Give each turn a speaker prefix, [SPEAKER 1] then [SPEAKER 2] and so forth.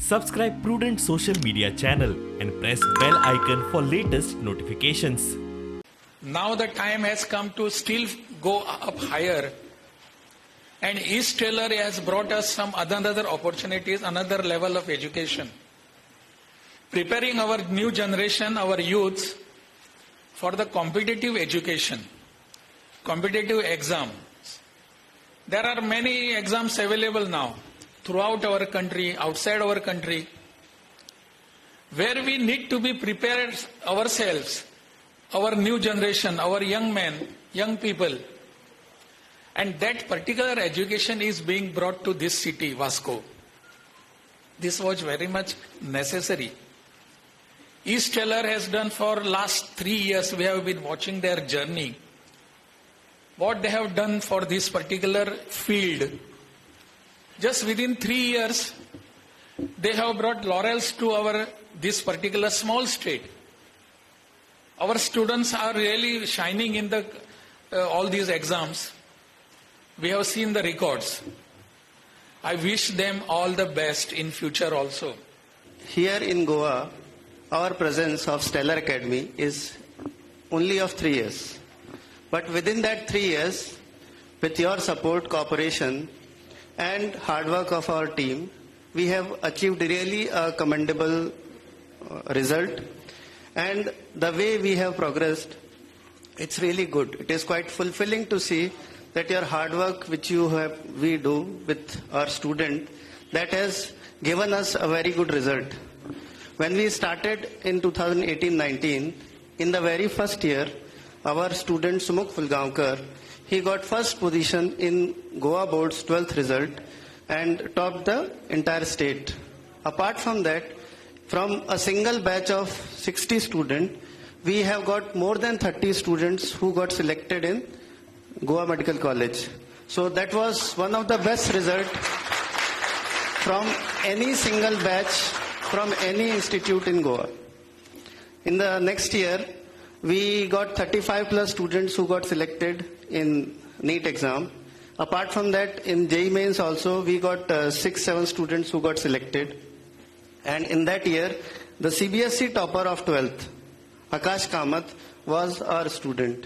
[SPEAKER 1] Subscribe Prudent social media channel and press bell icon for latest notifications.
[SPEAKER 2] Now the time has come to still go up higher, and Estellar has brought us some other opportunities, another level of education. Preparing our new generation, our youths, for the competitive education, competitive exams. There are many exams available now throughout our country, outside our country, where we need to be prepared ourselves, our new generation, our young men, young people. And that particular education is being brought to this city, Vasco. This was very much necessary. Estellar has done for last 3 years, we have been watching their journey. What they have done for this particular field. Just within 3 years, they have brought laurels to this particular small state. Our students are really shining in all these exams. We have seen the records. I wish them all the best in future also.
[SPEAKER 3] Here in Goa, our presence of Stellar Academy is only of 3 years. But within that 3 years, with your support, cooperation, and hard work of our team, we have achieved really a commendable result. And the way we have progressed, it's really good. It is quite fulfilling to see that your hard work which we do with our student, that has given us a very good result. When we started in 2018-19, in the very first year, our student Sumukh Fulgaonkar, he got first position in Goa Board's 12th result and topped the entire state. Apart from that, from a single batch of 60 students, we have got more than 30 students who got selected in Goa Medical College. So that was one of the best results from any single batch from any institute in Goa. In the next year, we got 35 plus students who got selected in NEET exam. Apart from that, in JEE Mains also, we got 6-7 students who got selected. And in that year, the CBSE topper of 12th, Akash Kamath, was our student.